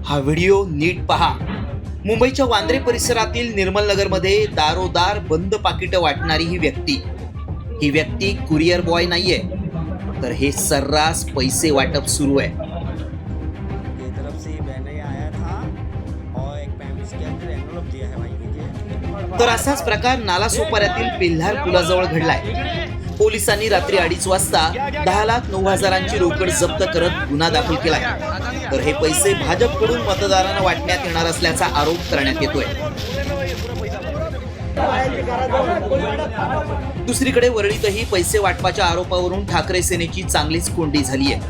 हा व्हिडिओ नीट पहा। मुंबईच्या वांद्रे परिसरातील निर्मल नगरमध्ये दारोदार बंद पाकिटं वाटणारी ही व्यक्ती कुरिअर बॉय नाहीये, तर हे सर्रास पैसे वाटप सुरू आहे। तर असाच प्रकार नालासोपाऱ्यातील पेल्हार पुलाजवळ घडलाय। पोलिसांनी रात्री 2:30 वाजता 10,09,000ची रोकड जप्त करत गुन्हा दाखल केलाय। तर हे पैसे भाजपकडून मतदारांना वाटण्यात येणार असल्याचा आरोप करण्यात येतोय। दुसरीकडे वरळीतही पैसे वाटपाच्या आरोपावरून ठाकरे सेनेची चांगलीच कोंडी झाली आहे।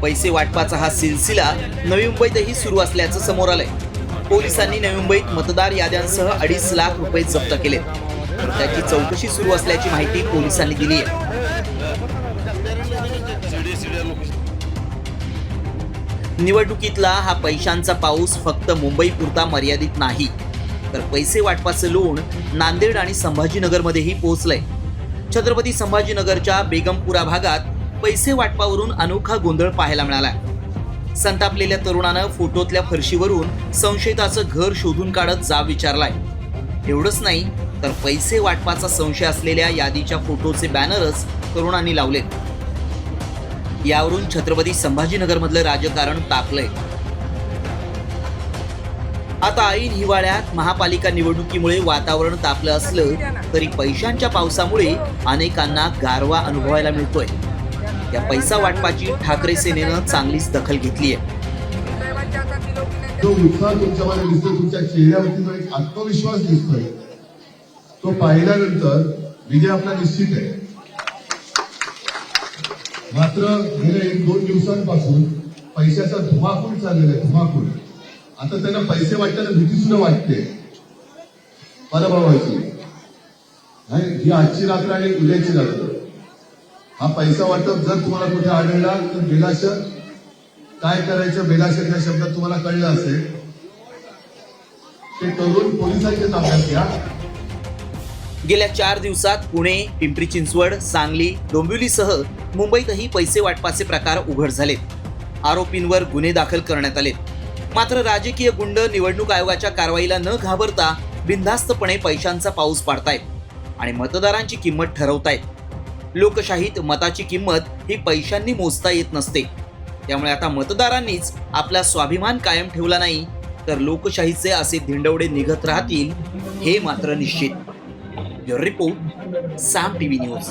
पैसे वाटपाचा हा सिलसिला नवी मुंबईतही सुरू असल्याचं समोर आलंय। पोलिसांनी नवी मुंबईत मतदार याद्यांसह 2.5 लाख रुपये जप्त केले। त्याची चौकशी सुरू असल्याची माहिती पोलिसांनी दिली आहे। निवडणुकीतला हा पैशांचा पाऊस फक्त मुंबईपुरता मर्यादित नाही, तर पैसे वाटपाचं लोण नांदेड आणि संभाजीनगरमध्येही पोहोचलंय। छत्रपती संभाजीनगरच्या बेगमपुरा भागात पैसे वाटपावरून अनोखा गोंधळ पाहायला मिळालाय। संतापलेल्या तरुणानं फोटोतल्या फरशीवरून संशयिताचं घर शोधून काढत जाब विचारलाय। एवढंच नाही, तर पैसे वाटपाचा संशय असलेल्या यादीच्या फोटोचे बॅनरच तरुणांनी लावलेत। यावरून छत्रपती संभाजीनगरमधलं राजकारण तापलंय। आता ऐन हिवाळ्यात महापालिका निवडणुकीमुळे वातावरण तापलं असलं तरी पैशांच्या पावसामुळे अनेकांना गारवा अनुभवायला मिळतोय। या पैसा वाटपाची ठाकरे सेनेनं चांगलीच दखल घेतली आहे। जो उत्साह तुमच्यामध्ये दिसतोय, तुमच्या चेहऱ्यावरती जो एक आत्मविश्वास दिसतोय, तो पाहिल्यानंतर विजय आपला निश्चित आहे। मात्र गेल्या 1-2 दिवसांपासून पैशाचा धुमाकूळ चाललेला आहे, धुमाकूळ। आता त्यांना पैसे वाटताना भीती सुद्धा वाटते पराभवाची। ही आजची रात्र आणि उद्याची रात्र। हा पैसा वाटप जर तुम्हाला कुठे आढळला तर बेलाशक काय करायचं, बेलाशक या शब्दात तुम्हाला कळलं असेल, ते तरुण पोलिसांच्या ताब्यात घ्या। गेल्या 4 दिवसात पुणे, पिंपरी चिंचवड, सांगली, डोंबिवलीसह मुंबईतही पैसे वाटपाचे प्रकार उघड झालेत। आरोपींवर गुन्हे दाखल करण्यात आले। मात्र राजकीय गुंड निवडणूक आयोगाच्या कारवाईला न घाबरता बिनधास्तपणे पैशांचा पाऊस पाडतायत आणि मतदारांची किंमत ठरवतायत। लोकशाहीत मताची किंमत ही पैशांनी मोजता येत नसते। त्यामुळे आता मतदारांनीच आपला स्वाभिमान कायम ठेवला नाही तर लोकशाहीचे असे धिंडवडे निघत राहतील हे मात्र निश्चित। ब्युरो रिपोर्ट, साम टीव्ही न्यूज।